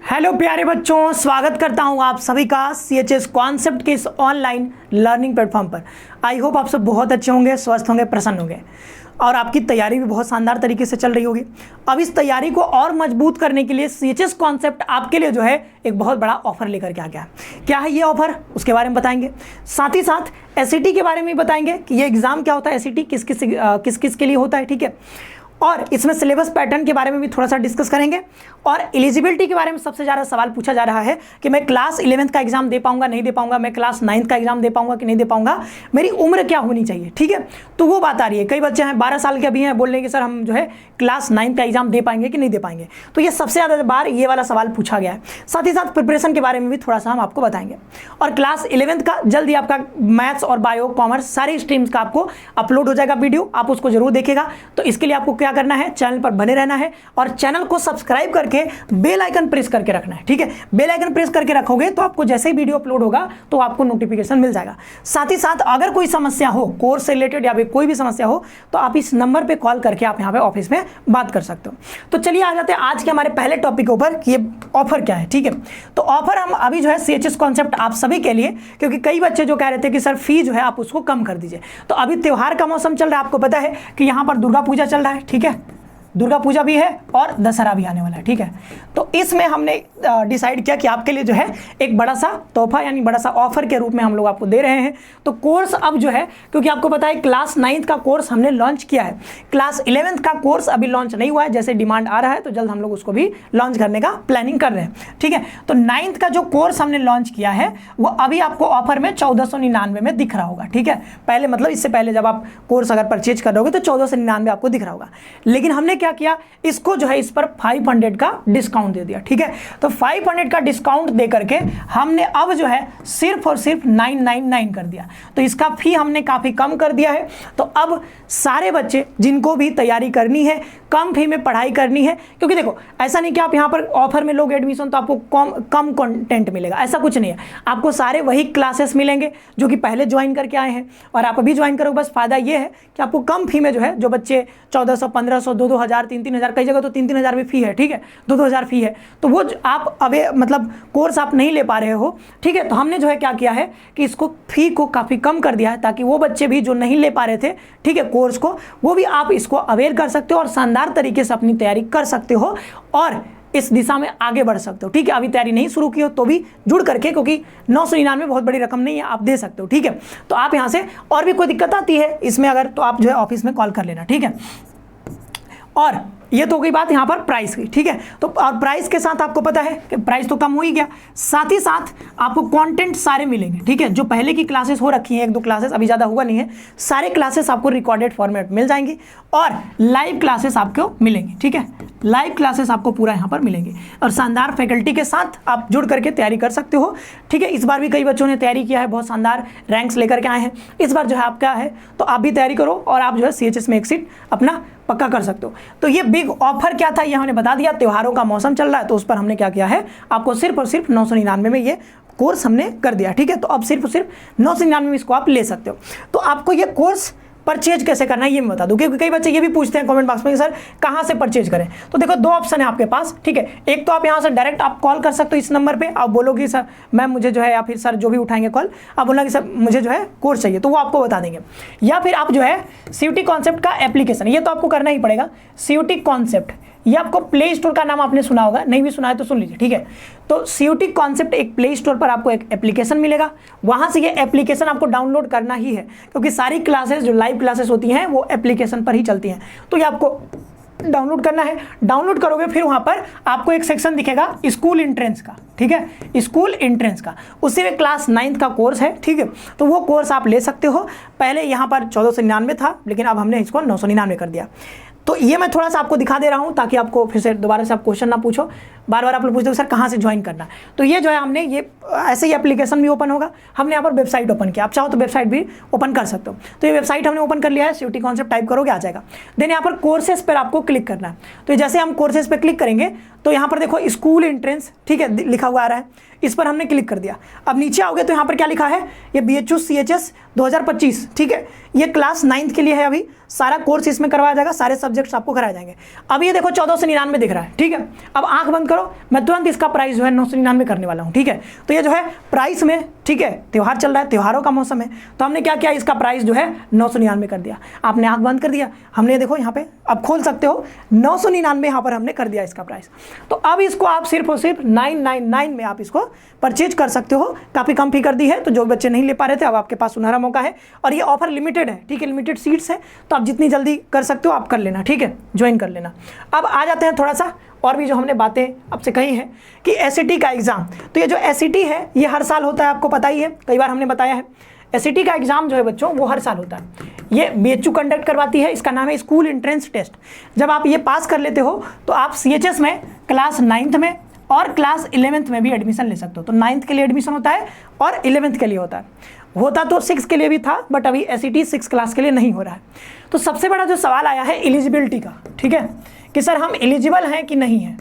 Hello प्यारे बच्चों, स्वागत करता हूं आप सभी का CHS कॉन्सेप्ट के इस ऑनलाइन लर्निंग प्लेटफॉर्म पर। आई होप आप सब बहुत अच्छे होंगे, स्वस्थ होंगे, प्रसन्न होंगे और आपकी तैयारी भी बहुत शानदार तरीके से चल रही होगी। अब इस तैयारी को और मजबूत करने के लिए CHS कॉन्सेप्ट आपके लिए जो है एक बहुत बड़ा ऑफर लेकर के आ गया है। क्या है ये ऑफर, उसके बारे में बताएंगे। साथ ही साथ SAT के बारे में भी बताएंगे कि ये एग्जाम क्या होता है, SAT किस किस के लिए होता है, ठीक है। और इसमें सिलेबस पैटर्न के बारे में भी थोड़ा सा डिस्कस करेंगे और एलिजिबिलिटी के बारे में सबसे ज़्यादा सवाल पूछा जा रहा है कि मैं क्लास 11th का एग्जाम दे पाऊंगा नहीं दे पाऊंगा, मैं क्लास 9th का एग्जाम दे पाऊंगा कि नहीं दे पाऊंगा, मेरी उम्र क्या होनी चाहिए, ठीक है। तो वो बात आ रही है। कई बच्चे हैं 12 साल के अभी हैं, बोल रहे हैं कि सर हम जो है क्लास 9th का एग्जाम दे पाएंगे कि नहीं दे पाएंगे। तो ये सबसे ज़्यादा बार ये वाला सवाल पूछा गया है। साथ ही साथ प्रिपरेशन के बारे में भी थोड़ा सा हम आपको बताएंगे। और क्लास 11th का जल्दी आपका मैथ्स और बायो कॉमर्स सारी स्ट्रीम्स का आपको अपलोड हो जाएगा वीडियो, आप उसको जरूर देखिएगा। तो इसके लिए आपको क्या करना है, चैनल पर बने रहना है और चैनल को सब्सक्राइब करके बेल आइकन प्रेस करके रखना है, ठीक है। बेल आइकन प्रेस करके रखोगे तो आपको जैसे ही वीडियो अपलोड होगा तो आपको नोटिफिकेशन मिल जाएगा। साथ ही साथ अगर कोई समस्या हो कोर्स से रिलेटेड या फिर कोई भी समस्या हो तो आप इस नंबर पे कॉल करके आप यहाँ पे ऑफिस में बात कर सकते हो। तो चलिए आ जाते हैं आज के हमारे पहले टॉपिक के ऊपर कि ये ऑफर क्या है, ठीक है। तो ऑफर हम अभी जो है CHS कॉन्सेप्ट आप सभी के लिए, क्योंकि कई बच्चे जो कह रहे थे कि सर फी जो है आप उसको कम कर दीजिए। तो अभी त्योहार का मौसम चल रहा है, आपको पता है कि यहाँ पर दुर्गा पूजा चल रहा है, ठीक है। दुर्गा पूजा भी है और दशहरा भी आने वाला है, ठीक है। तो इसमें हमने डिसाइड किया कि आपके लिए जो है एक बड़ा सा तोहफा यानी बड़ा सा ऑफर के रूप में हम लोग आपको दे रहे हैं। तो कोर्स अब जो है, क्योंकि आपको पता है क्लास 9th का कोर्स हमने लॉन्च किया है, क्लास 11th का कोर्स अभी लॉन्च नहीं हुआ है। जैसे डिमांड आ रहा है तो जल्द हम लोग उसको भी लॉन्च करने का प्लानिंग कर रहे हैं, ठीक है। तो 9th का जो कोर्स हमने लॉन्च किया है वो अभी आपको ऑफर में 1499 में दिख रहा होगा, ठीक है। पहले मतलब इससे पहले जब आप कोर्स अगर परचेज करोगे तो 1499 आपको दिख रहा होगा। लेकिन हमने क्या किया, इसको जो है इस पर 500 का डिस्काउंट दे दिया, ठीक है। तो 500 का डिस्काउंट दे करके हमने अब जो है सिर्फ और सिर्फ 999 कर दिया। तो इसका फी हमने काफी कम कर दिया है। तो अब सारे बच्चे जिनको भी तैयारी करनी है, कम फी में पढ़ाई करनी है, क्योंकि देखो ऐसा नहीं कि आप यहाँ पर ऑफर में लोगे एडमिशन तो आपको कम कंटेंट मिलेगा, ऐसा कुछ नहीं है। आपको सारे वही क्लासेस मिलेंगे जो कि पहले ज्वाइन करके आए हैं और आप अभी ज्वाइन करोगे। बस फायदा ये है कि आपको कम फी में जो है, जो बच्चे 1400, 1500, 2-2000, 3-3000, कई जगह तो 3-3000 भी फी है, ठीक है, 2-2000 फी है। तो वो आप अबे मतलब कोर्स आप नहीं ले पा रहे हो, ठीक है। तो हमने जो है क्या किया है कि इसको फी को काफ़ी कम कर दिया है ताकि वो बच्चे भी जो नहीं ले पा रहे थे, ठीक है, कोर्स को, वो भी आप इसको अवेयर कर सकते हो और शानदार तरीके से अपनी तैयारी कर सकते हो और इस दिशा में आगे बढ़ सकते हो, ठीक है। अभी तैयारी नहीं शुरू की हो तो भी जुड़ करके, क्योंकि 999 बहुत बड़ी रकम नहीं है, आप दे सकते हो, ठीक है। तो आप यहाँ से, और भी कोई दिक्कत आती है इसमें अगर, तो आप जो है ऑफिस में कॉल कर लेना, ठीक है। और ये तो हो गई बात यहाँ पर प्राइस की, ठीक है। तो और प्राइस के साथ आपको पता है कि प्राइस तो कम हो ही गया, साथ ही साथ आपको कंटेंट सारे मिलेंगे, ठीक है। जो पहले की क्लासेस हो रखी हैं, 1-2 क्लासेस, अभी ज़्यादा हुआ नहीं है, सारे क्लासेस आपको रिकॉर्डेड फॉर्मेट मिल जाएंगी और लाइव क्लासेस आपको मिलेंगी, ठीक है। लाइव क्लासेस आपको पूरा यहाँ पर मिलेंगे और शानदार फैकल्टी के साथ आप जुड़ करके तैयारी कर सकते हो, ठीक है। इस बार भी कई बच्चों ने तैयारी किया है, बहुत शानदार रैंक्स लेकर के आए हैं। इस बार जो है आपका है तो आप भी तैयारी करो और आप जो है CHS में एक सीट अपना पक्का कर सकते हो। तो ये बिग ऑफर क्या था ये हमने बता दिया। त्योहारों का मौसम चल रहा है तो उस पर हमने क्या किया है, आपको सिर्फ और सिर्फ 999 में ये कोर्स हमने कर दिया, ठीक है। तो अब सिर्फ और सिर्फ 999 में इसको आप ले सकते हो। तो आपको ये कोर्स परचेज कैसे करना है ये मैं बता दूं, क्योंकि कई बच्चे ये भी पूछते हैं कमेंट बॉक्स में कि सर कहाँ से परचेज करें। तो देखो 2 ऑप्शन है आपके पास, ठीक है। एक तो आप यहाँ से डायरेक्ट आप कॉल कर सकते हो इस नंबर पे, आप बोलोगे सर मैम मुझे जो है, या फिर सर जो भी उठाएंगे कॉल, आप बोलोगे सर मुझे जो है कोर्स चाहिए, तो वो आपको बता देंगे। या फिर आप जो है CUT कॉन्सेप्ट का एप्लीकेशन, ये तो आपको करना ही पड़ेगा। CUT कॉन्सेप्ट, ये आपको प्ले स्टोर का नाम आपने सुना होगा, नहीं भी सुना है तो सुन लीजिए, ठीक है। तो CUT कॉन्सेप्ट एक प्ले स्टोर पर आपको एक एप्लीकेशन मिलेगा, वहां से ये एप्लीकेशन आपको डाउनलोड करना ही है, क्योंकि सारी क्लासेस जो लाइव क्लासेस होती हैं वो एप्लीकेशन पर ही चलती हैं। तो ये आपको डाउनलोड करना है। डाउनलोड करोगे फिर वहां पर आपको एक सेक्शन दिखेगा स्कूल एंट्रेंस का, ठीक है, स्कूल एंट्रेंस का, उसी में क्लास 9th का कोर्स है, ठीक है। तो वो कोर्स आप ले सकते हो। पहले यहाँ पर 1499 था, लेकिन अब हमने इसको 999 कर दिया। तो ये मैं थोड़ा सा आपको दिखा दे रहा हूँ ताकि आपको फिर से दोबारा से आप क्वेश्चन ना पूछो, बार बार आप लोग पूछते हो सर कहाँ से ज्वाइन करना। तो ये जो है हमने ये ऐसे ही एप्लीकेशन भी ओपन होगा, हमने यहाँ पर वेबसाइट ओपन किया, आप चाहो तो वेबसाइट भी ओपन कर सकते हो। तो ये वेबसाइट हमने ओपन कर लिया है, CUT कॉन्सेप्ट टाइप करोगे आ जाएगा। देन यहाँ पर कोर्सेज पर आपको क्लिक करना है। तो जैसे हम कोर्सेज पर क्लिक करेंगे तो यहाँ पर देखो स्कूल एंट्रेंस, ठीक है, लिखा हुआ आ रहा है, इस पर हमने क्लिक कर दिया। अब नीचे आओगे तो यहाँ पर क्या लिखा है, ये BHU CHS 2025, ठीक है, ये क्लास 9th के लिए है। अभी सारा कोर्स इसमें करवाया जाएगा, सारे सब्जेक्ट्स आपको कराए जाएंगे। अब ये देखो 1499 दिख रहा है, ठीक है। अब आंख बंद करो, मैं तुरंत इसका प्राइस जो है 999 करने वाला हूँ, ठीक है। तो ये जो है प्राइस में, ठीक है, त्यौहार चल रहा है, त्योहारों का मौसम है, तो हमने क्या किया, इसका प्राइस जो है 999 कर दिया। आपने आंख बंद कर दिया, हमने देखो यहाँ पे अब खोल सकते हो, 999 यहाँ पर हमने कर दिया इसका प्राइस। तो अब इसको आप सिर्फ और सिर्फ 999 में आप इसको परचेज कर सकते हो। काफ़ी कम फी कर दी है, तो जो बच्चे नहीं ले पा रहे थे अब आपके पास सुनहरा मौका है। और ये ऑफर लिमिटेड है, ठीक है, लिमिटेड सीट्स है, तो आप जितनी जल्दी कर सकते हो आप कर लेना, ठीक है, ज्वाइन कर लेना। अब आ जाते हैं थोड़ा सा और भी जो हमने बातें आपसे कही हैं कि SET का एग्ज़ाम। तो ये जो SET है ये हर साल होता है, आपको पता ही है, कई बार हमने बताया है। SET का एग्ज़ाम जो है बच्चों वो हर साल होता है, ये BHU कंडक्ट करवाती है। इसका नाम है स्कूल एंट्रेंस टेस्ट। जब आप ये पास कर लेते हो तो आप CHS में क्लास 9th में और क्लास 11th में भी एडमिशन ले सकते हो। तो 9th के लिए एडमिशन होता है और 11th के लिए होता है। होता तो 6 के लिए भी था, बट अभी SET 6 क्लास के लिए नहीं हो रहा है। तो सबसे बड़ा जो सवाल आया है एलिजिबिलिटी का, ठीक है, कि सर हम एलिजिबल हैं कि नहीं हैं,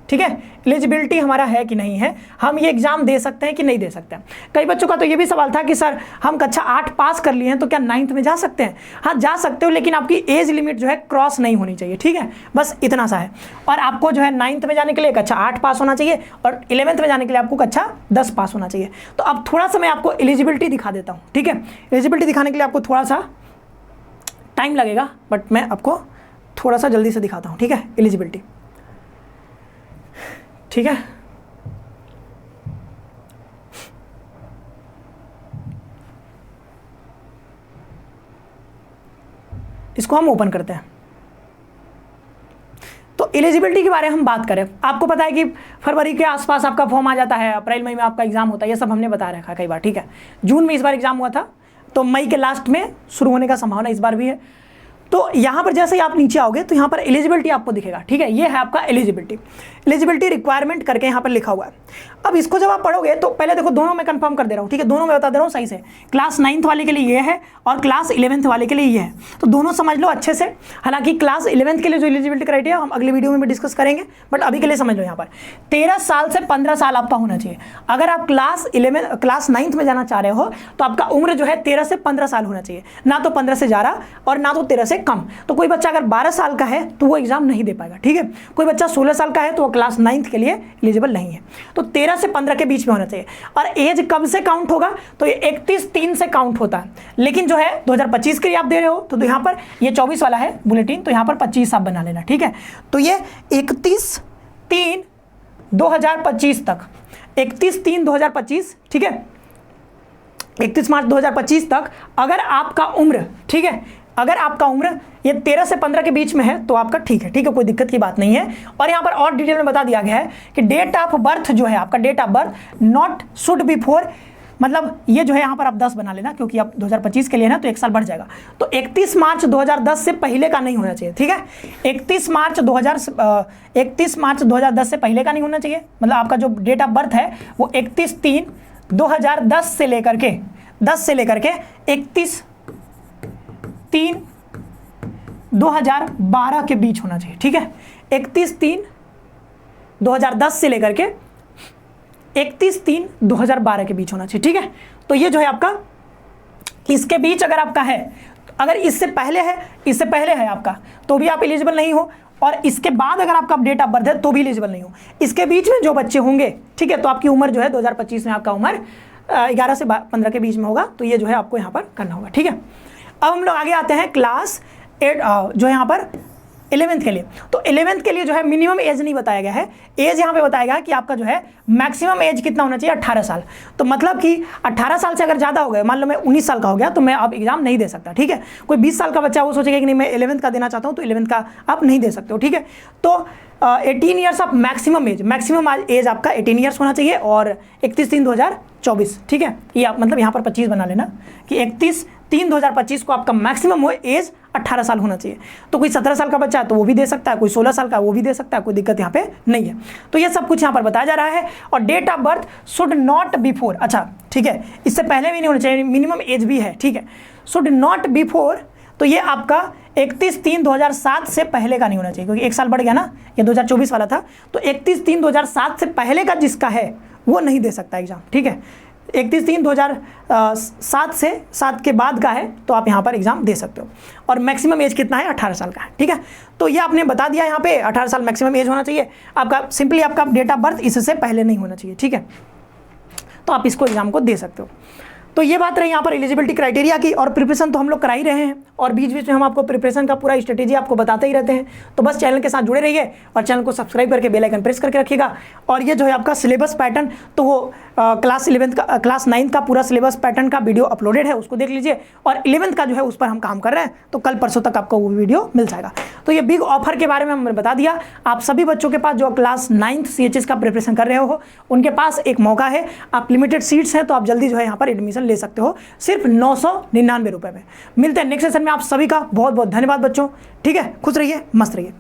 ठीक है, एलिजिबिलिटी हमारा है कि नहीं है, हम ये एग्ज़ाम दे सकते हैं कि नहीं दे सकते हैं। कई बच्चों का तो ये भी सवाल था कि सर हम कक्षा 8 पास कर लिए हैं तो क्या 9th में जा सकते हैं। हाँ जा सकते हो, लेकिन आपकी एज लिमिट जो है क्रॉस नहीं होनी चाहिए, ठीक है, बस इतना सा है। और आपको जो है 9th में जाने के लिए कक्षा 8 पास होना चाहिए और 11th में जाने के लिए आपको कक्षा 10 पास होना चाहिए। तो अब थोड़ा सा मैं आपको एलिजिबिलिटी दिखा देता हूँ, ठीक है। एलिजिबिलिटी दिखाने के लिए आपको थोड़ा सा टाइम लगेगा, बट मैं आपको थोड़ा सा जल्दी से दिखाता हूँ, ठीक है, एलिजिबिलिटी, ठीक है। इसको हम ओपन करते हैं। तो एलिजिबिलिटी के बारे में हम बात करें, आपको पता है कि फरवरी के आसपास आपका फॉर्म आ जाता है, अप्रैल मई में आपका एग्जाम होता है, ये सब हमने बता रखा है कई बार, ठीक है। जून में इस बार एग्जाम हुआ था, तो मई के लास्ट में शुरू होने का संभावना इस बार भी है। तो यहाँ पर जैसे ही आप नीचे आओगे तो यहाँ पर एलिजिबिलिटी आपको दिखेगा, ठीक है, ये है आपका एलिजिबिलिटी रिक्वायरमेंट करके यहाँ पर लिखा हुआ है। अब इसको जब आप पढ़ोगे तो पहले देखो, दोनों में कंफर्म कर दे रहा हूँ, ठीक है, दोनों में बता दे रहा हूँ सही से। क्लास 9th वाले के लिए ये है और क्लास 11th वाले के लिए ये है, तो दोनों समझ लो अच्छे से। हालांकि क्लास 11th के लिए जो एलिजिबिलिटी क्राइटेरिया हम अगले वीडियो में भी डिस्कस करेंगे, बट अभी के लिए समझ लो। यहाँ पर 13 साल से 15 साल आपका होना चाहिए। अगर आप क्लास 9th में जाना चाह रहे हो तो आपका उम्र जो है 13 से 15 साल होना चाहिए, ना तो 15 से ज़्यादा और ना तो 13 से कम। तो कोई बच्चा अगर 12 साल का है तो वो एग्जाम नहीं दे पाएगा, ठीक है। कोई बच्चा 16 साल का है तो वो क्लास 9th के लिए एलिजिबल नहीं है। तो 13 से 15 के बीच में होना चाहिए। और एज कब से काउंट होगा, तो ये 31/3 से काउंट होता है। लेकिन जो है 2025 के लिए आप दे रहे हो तो यहाँ पर ये 24 वाला है बुलेटिन, तो यहाँ पर 25 आप बना लेना, ठीक है। तो ये 31/3/2025 तक, 31/3/2025, ठीक है, 31 मार्च 2025 तक अगर आपका उम्र, ठीक है, अगर आपका उम्र ये 13 से 15 के बीच में है तो आपका ठीक है, ठीक है, कोई दिक्कत की बात नहीं है। और यहाँ पर और डिटेल में बता दिया गया है कि डेट ऑफ बर्थ जो है आपका, date of birth not should before, मतलब ये जो है यहाँ पर आप 10 बना लेना, क्योंकि आप 2025 के लिए ना तो 1 साल बढ़ जाएगा। तो 31 मार्च 2010 से पहले का नहीं होना चाहिए, ठीक है। 31 मार्च 2010 से पहले का नहीं होना चाहिए, मतलब आपका जो डेट ऑफ बर्थ है वो 31/3/2010 से लेकर के 31/3/2012 के बीच होना चाहिए, ठीक है। 31/3/2010 से लेकर के 31/3/2012 के बीच होना चाहिए, ठीक है। तो ये जो है आपका, इसके बीच अगर आपका है, अगर इससे पहले है आपका तो भी आप एलिजिबल नहीं हो, और इसके बाद अगर आपका डेट ऑफ बर्थ है तो भी एलिजिबल नहीं हो। इसके बीच में जो बच्चे होंगे, ठीक है, तो आपकी उम्र जो है 2025 में आपका उम्र 11 से 15 के बीच में होगा, तो ये जो है आपको यहाँ पर करना होगा, ठीक है। अब हम लोग आगे आते हैं क्लास 8 जो यहाँ पर 11th के लिए। तो 11th के लिए जो है मिनिमम एज नहीं बताया गया है, एज यहाँ पे बताया गया कि आपका जो है मैक्सिमम एज कितना होना चाहिए, 18 साल। तो मतलब कि 18 साल से अगर ज़्यादा हो गया, मान लो मैं 19 साल का हो गया तो मैं अब एग्जाम नहीं दे सकता, ठीक है। कोई 20 साल का बच्चा वो सोचेगा कि नहीं मैं 11th का देना चाहता हूँ, तो 11th का आप नहीं दे सकते हो, ठीक है। तो 18 ईयर्स ऑफ मैक्सिमम एज आपका 18 ईयर्स होना चाहिए और 31/3/2024, ठीक है। ये आप मतलब यहाँ पर 25 बना लेना कि 31/3/2025 को आपका मैक्सिमम हो एज 18 साल होना चाहिए। तो कोई 17 साल का बच्चा है तो वो भी दे सकता है, कोई 16 साल का वो भी दे सकता है, कोई दिक्कत यहाँ पे नहीं है। तो ये सब कुछ यहाँ पर बताया जा रहा है। और date of birth should not before, अच्छा ठीक है, इससे पहले भी नहीं होना चाहिए, मिनिमम एज भी है, ठीक है, शुड नॉट बिफोर। तो ये आपका 31/3/2007 से पहले का नहीं होना चाहिए, क्योंकि एक साल बढ़ गया ना, ये 2024 वाला था, तो 31/3/2007 से पहले का जिसका है वो नहीं दे सकता एग्जाम, ठीक है। 31/3/2007 से 7 के बाद का है तो आप यहाँ पर एग्जाम दे सकते हो। और मैक्सिमम एज कितना है, 18 साल का है, ठीक है। तो ये आपने बता दिया, यहाँ पे 18 साल मैक्सिमम एज होना चाहिए आपका, सिंपली आपका डेट ऑफ बर्थ इससे पहले नहीं होना चाहिए, ठीक है। तो आप इसको एग्जाम को दे सकते हो। तो ये बात रही यहाँ पर एलिजिबिलिटी क्राइटेरिया की, और प्रिपरेशन तो हम लोग करा ही रहे हैं, और बीच बीच में हम आपको प्रिपरेशन का पूरा स्ट्रेटेजी आपको बताते ही रहते हैं। तो बस चैनल के साथ जुड़े रहिए और चैनल को सब्सक्राइब करके बेल आइकन प्रेस करके रखिएगा। और ये जो है आपका सिलेबस पैटर्न, तो वो क्लास 9th का पूरा सिलेबस पैटर्न का वीडियो अपलोडेड है, उसको देख लीजिए। और 11th का जो है उस पर हम काम कर रहे हैं, तो कल परसों तक आपको वो वीडियो मिल जाएगा। तो ये बिग ऑफर के बारे में हमने बता दिया। आप सभी बच्चों के पास जो क्लास 9th CHS का प्रिपरेशन कर रहे हो, उनके पास एक मौका है। आप लिमिटेड सीट्स हैं, तो आप जल्दी जो है यहाँ पर एडमिशन ले सकते हो, सिर्फ 999 रुपये में। मिलते हैं नेक्स्ट सेशन में। आप सभी का बहुत बहुत धन्यवाद बच्चों, ठीक है। खुश रहिए, मस्त रहिए।